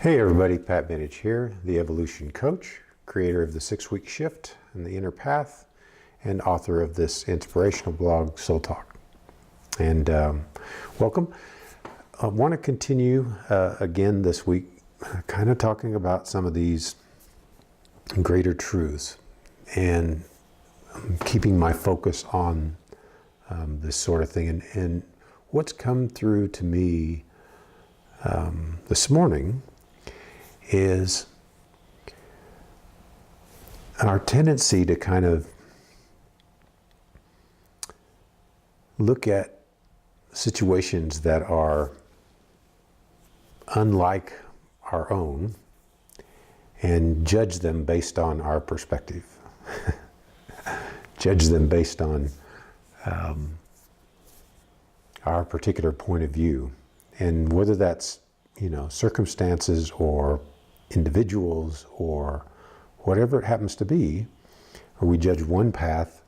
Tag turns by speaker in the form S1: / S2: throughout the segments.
S1: Hey everybody, Pat Benage here, the Evolution Coach, creator of the 6-Week Shift and the Inner Path, and author of this inspirational blog, SoulTalk. And welcome. I want to continue again this week, kind of talking about some of these greater truths and keeping my focus on this sort of thing. And what's come through to me this morning is our tendency to kind of look at situations that are unlike our own and judge them based on our perspective. Judge them based on our particular point of view. And whether that's, circumstances or individuals or whatever it happens to be, or we judge one path,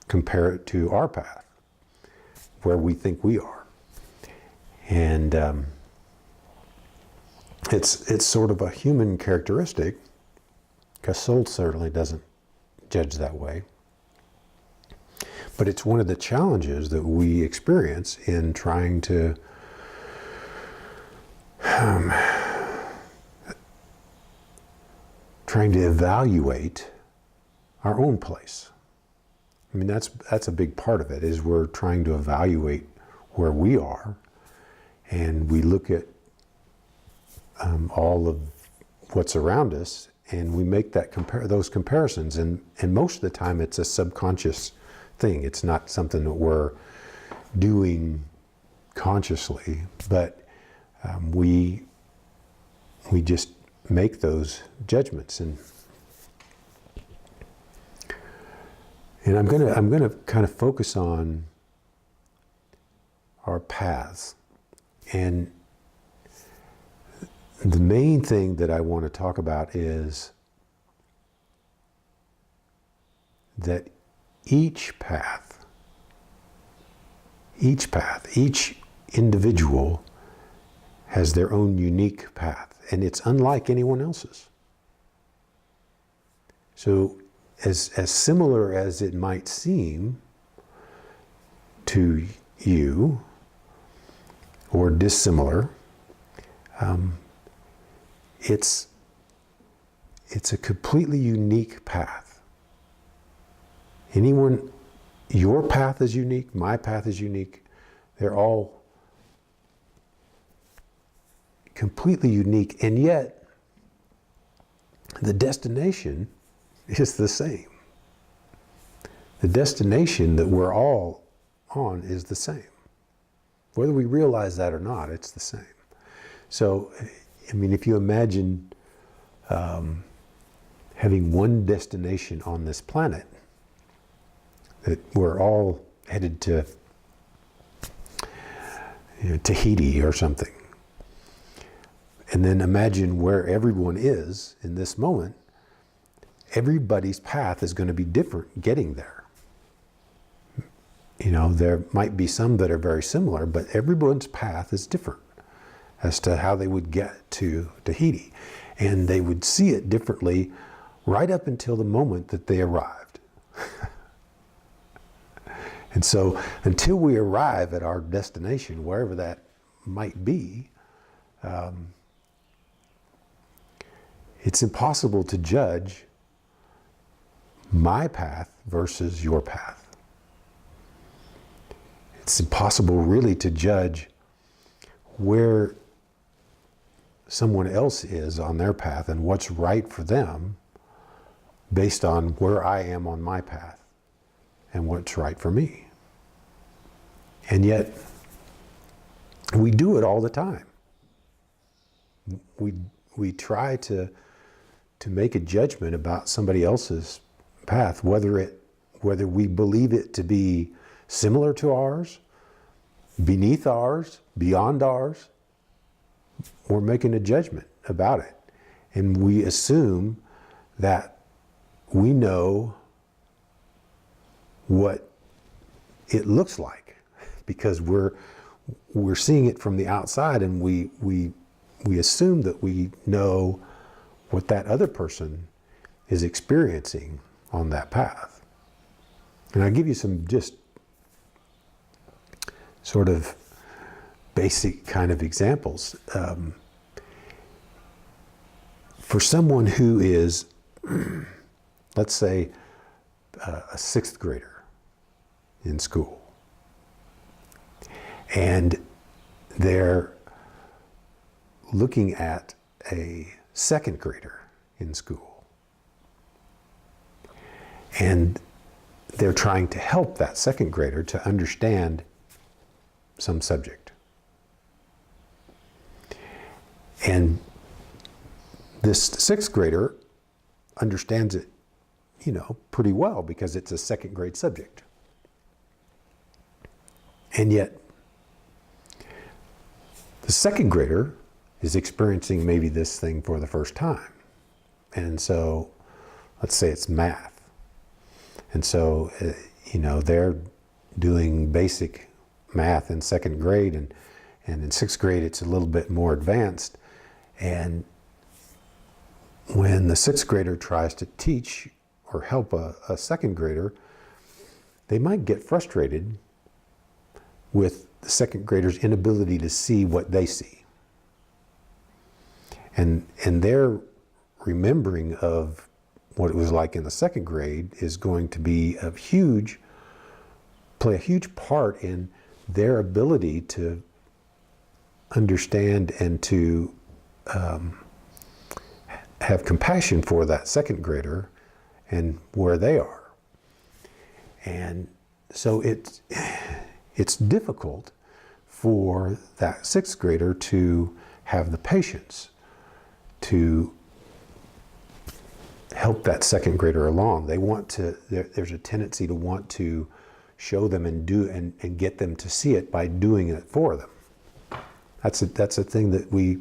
S1: compare it to our path, where we think we are. And it's sort of a human characteristic, because soul certainly doesn't judge that way. But it's one of the challenges that we experience in trying to evaluate our own place. I mean, that's a big part of it, is we're trying to evaluate where we are, and we look at all of what's around us, and we make those comparisons, and most of the time it's a subconscious thing. It's not something that we're doing consciously, but we just make those judgments, and I'm gonna kind of focus on our paths. And the main thing that I want to talk about is that each individual has their own unique path, and it's unlike anyone else's. So as similar as it might seem to you, or dissimilar, it's a completely unique path. Your path is unique, my path is unique. They're all completely unique, and yet the destination is the same. The destination that we're all on is the same. Whether we realize that or not, it's the same. So, I mean, if you imagine having one destination on this planet, that we're all headed to Tahiti or something, and then imagine where everyone is in this moment, everybody's path is going to be different getting there. There might be some that are very similar, but everyone's path is different as to how they would get to Tahiti. And they would see it differently right up until the moment that they arrived. And so until we arrive at our destination, wherever that might be, it's impossible to judge my path versus your path. It's impossible really to judge where someone else is on their path and what's right for them based on where I am on my path and what's right for me. And yet, we do it all the time. We try to make a judgment about somebody else's path, whether we believe it to be similar to ours, beneath ours, beyond ours. We're making a judgment about it. And we assume that we know what it looks like, because we're seeing it from the outside, and we we assume that we know what that other person is experiencing on that path. And I'll give you some just sort of basic kind of examples. For someone who is, let's say, a sixth grader in school, and they're looking at a second grader in school, and they're trying to help that second grader to understand some subject. And this sixth grader understands it, pretty well because it's a second grade subject. And yet, the second grader is experiencing maybe this thing for the first time. And so, let's say it's math. And so, they're doing basic math in second grade, and in sixth grade it's a little bit more advanced. And when the sixth grader tries to teach or help a second grader, they might get frustrated with the second grader's inability to see what they see. And their remembering of what it was like in the second grade is going to be play a huge part in their ability to understand and to have compassion for that second grader and where they are. And so it's difficult for that sixth grader to have the patience to help that second grader along. They want to, there's a tendency to want to show them and do and get them to see it by doing it for them. That's a thing that we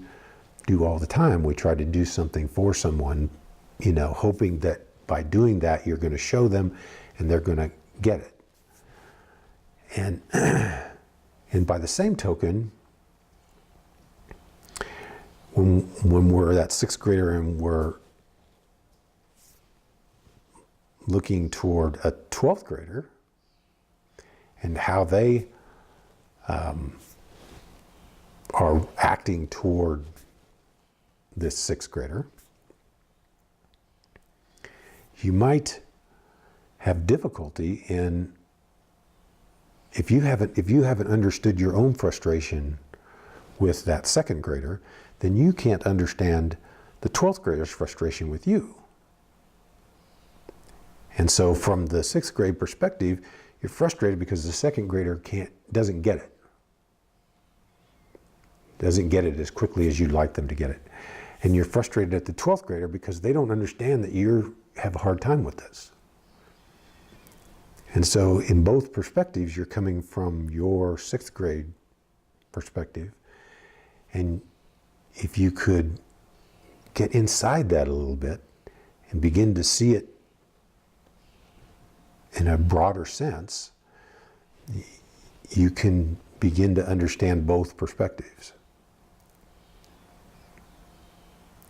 S1: do all the time. We try to do something for someone, hoping that by doing that you're going to show them and they're going to get it. And by the same token, when we're that sixth grader and we're looking toward a 12th grader and how they are acting toward this sixth grader, you might have difficulty in, if you haven't understood your own frustration with that second grader, then you can't understand the 12th grader's frustration with you. And so from the sixth grade perspective, you're frustrated because the second grader doesn't get it. Doesn't get it as quickly as you'd like them to get it. And you're frustrated at the 12th grader because they don't understand that you have a hard time with this. And so in both perspectives, you're coming from your sixth grade perspective. And if you could get inside that a little bit and begin to see it in a broader sense, you can begin to understand both perspectives.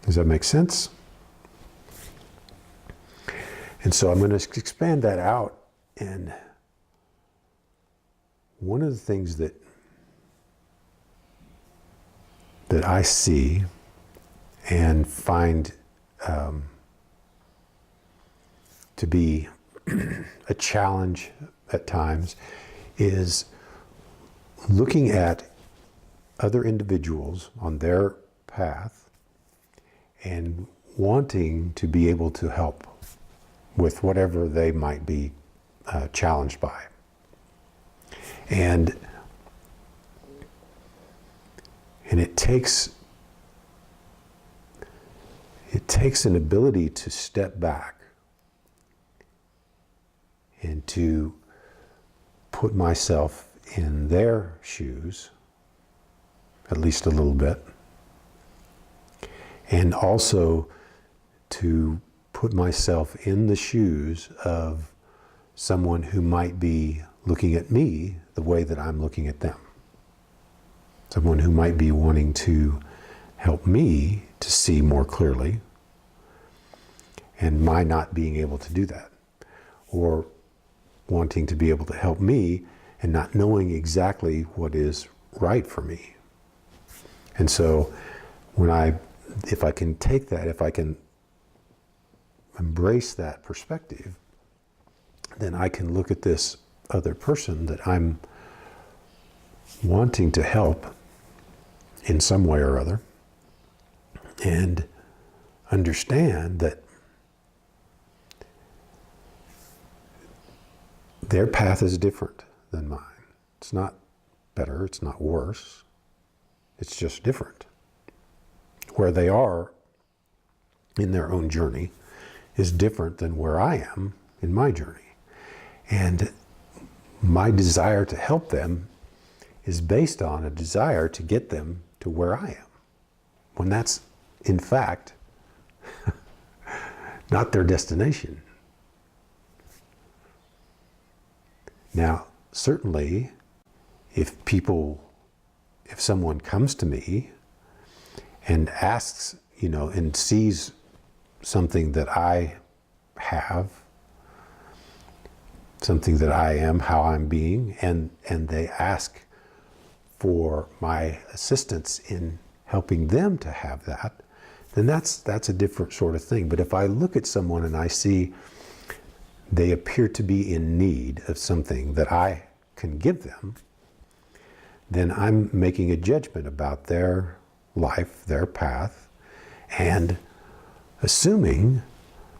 S1: Does that make sense? And so I'm going to expand that out. And one of the things that I see and find to be a challenge at times is looking at other individuals on their path and wanting to be able to help with whatever they might be challenged by. And it takes an ability to step back and to put myself in their shoes, at least a little bit, and also to put myself in the shoes of someone who might be looking at me the way that I'm looking at them. Someone who might be wanting to help me to see more clearly, and my not being able to do that, or wanting to be able to help me and not knowing exactly what is right for me. And so if I can take that, if I can embrace that perspective, then I can look at this other person that I'm wanting to help in some way or other and understand that their path is different than mine. It's not better, it's not worse, it's just different. Where they are in their own journey is different than where I am in my journey. And my desire to help them is based on a desire to get them to where I am, when that's, in fact, not their destination. Now, certainly, if someone comes to me and asks, and sees something that I have, something that I am, how I'm being, and they ask for my assistance in helping them to have that, then that's a different sort of thing. But if I look at someone and I see they appear to be in need of something that I can give them, then I'm making a judgment about their life, their path, and assuming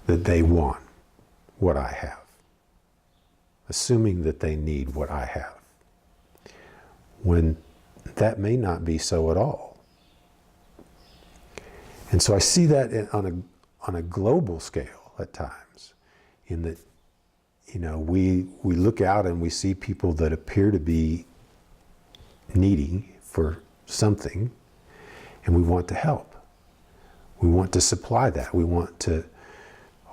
S1: that they want what I have, assuming that they need what I have, when that may not be so at all. And so I see that on a global scale at times, in that, we look out and we see people that appear to be needy for something, and we want to help. We want to supply that. We want to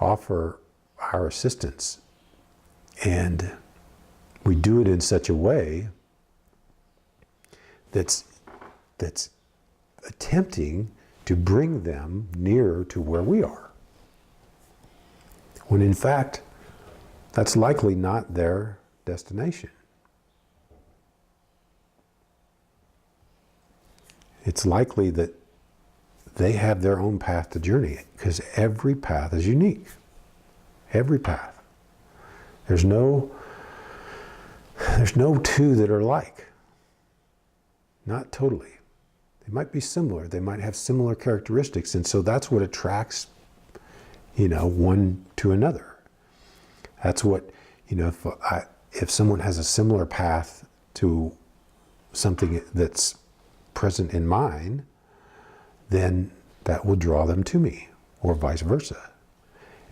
S1: offer our assistance. And we do it in such a way that's attempting to bring them nearer to where we are, when in fact, that's likely not their destination. It's likely that they have their own path to journey, because every path is unique. Every path. There's no two that are alike. Not totally. They might be similar. They might have similar characteristics, and so that's what attracts, one to another. That's what, if someone has a similar path to something that's present in mine, then that will draw them to me, or vice versa.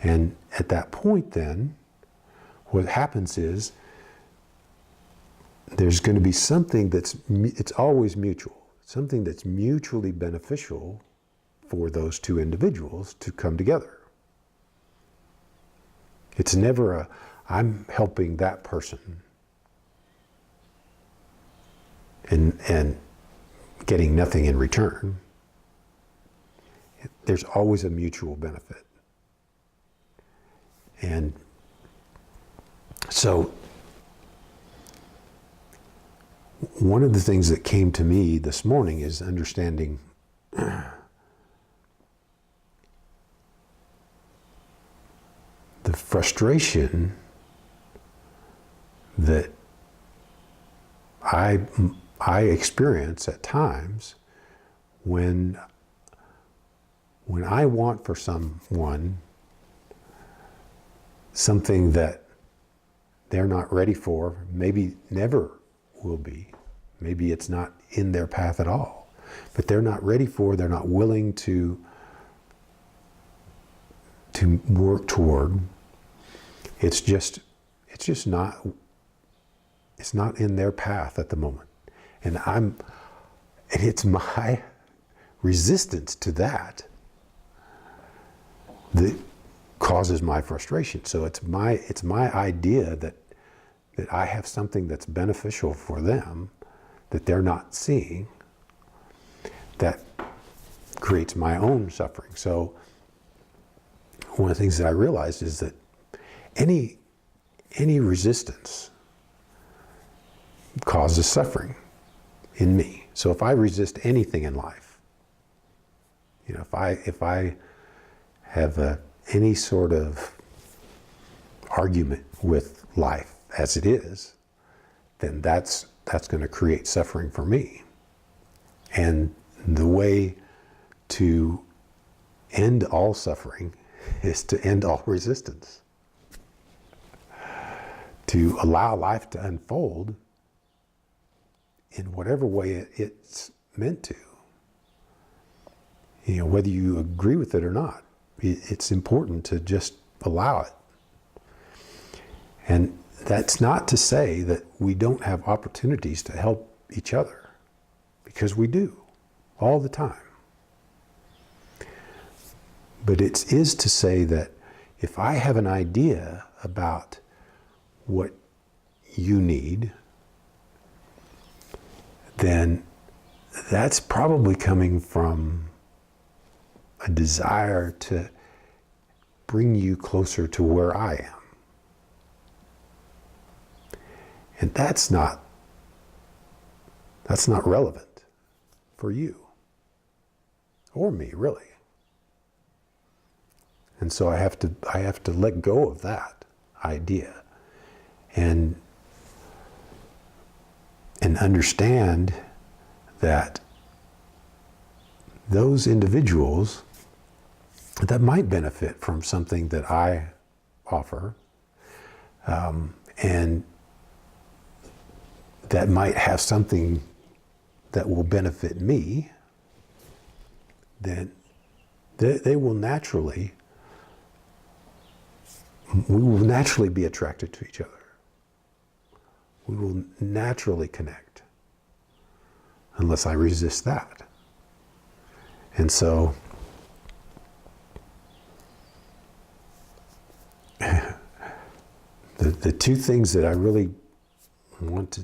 S1: And at that point then, what happens is there's going to be something it's always mutual, something that's mutually beneficial for those two individuals to come together. It's never I'm helping that person and getting nothing in return. There's always a mutual benefit. And so one of the things that came to me this morning is understanding the frustration that I experience at times when I want for someone something that they're not ready for, maybe never will be, maybe it's not in their path at all, but they're not ready for, they're not willing to work toward. It's not in their path at the moment. And it's my resistance to that causes my frustration. So it's my idea that I have something that's beneficial for them that they're not seeing, that creates my own suffering. So one of the things that I realized is that any resistance causes suffering in me. So if I resist anything in life, if I have any sort of argument with life as it is, then that's going to create suffering for me. And the way to end all suffering is to end all resistance. To allow life to unfold in whatever way it's meant to. Whether you agree with it or not, it's important to just allow it. And that's not to say that we don't have opportunities to help each other, because we do, all the time. But it is to say that if I have an idea about what you need, then that's probably coming from a desire to bring you closer to where I am. And that's not relevant for you or me, really. And so I have to let go of that idea and understand that those individuals that might benefit from something that I offer, and that might have something that will benefit me, then we will naturally be attracted to each other. We will naturally connect, unless I resist that. And so, the two things that I really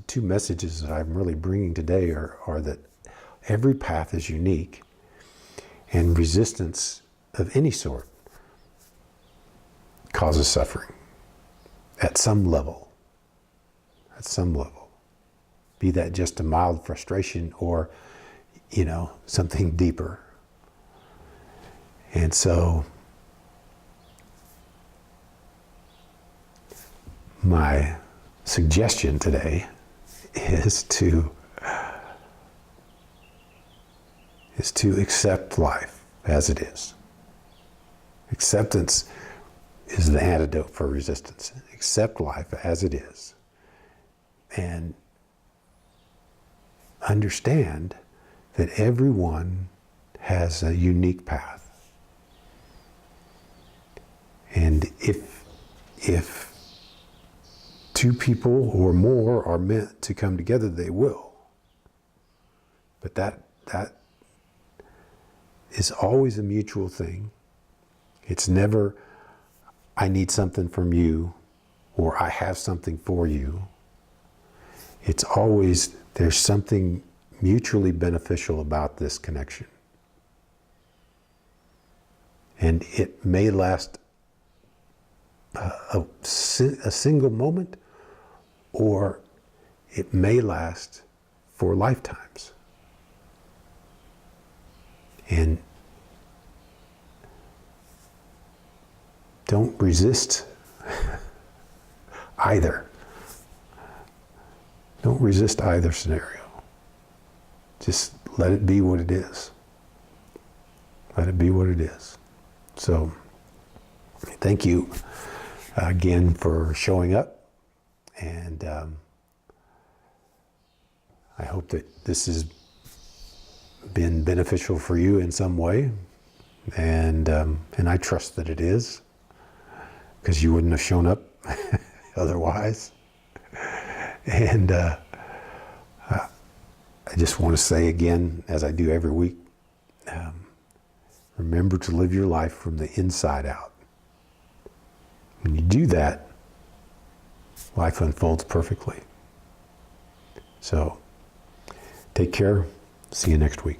S1: two messages that I'm really bringing today are that every path is unique, and resistance of any sort causes suffering at some level. At some level. Be that just a mild frustration or, something deeper. And so, my suggestion today is to accept life as it is. Acceptance is the antidote for resistance. Accept life as it is. And understand that everyone has a unique path. And if two people or more are meant to come together, they will. But that is always a mutual thing. It's never, I need something from you, or I have something for you. It's always, there's something mutually beneficial about this connection. And it may last a single moment, or it may last for lifetimes. And don't resist either. Don't resist either scenario. Just let it be what it is. Let it be what it is. So, thank you again for showing up. And I hope that this has been beneficial for you in some way. And I trust that it is, because you wouldn't have shown up otherwise. And I just want to say again, as I do every week, remember to live your life from the inside out. When you do that, life unfolds perfectly. So, take care. See you next week.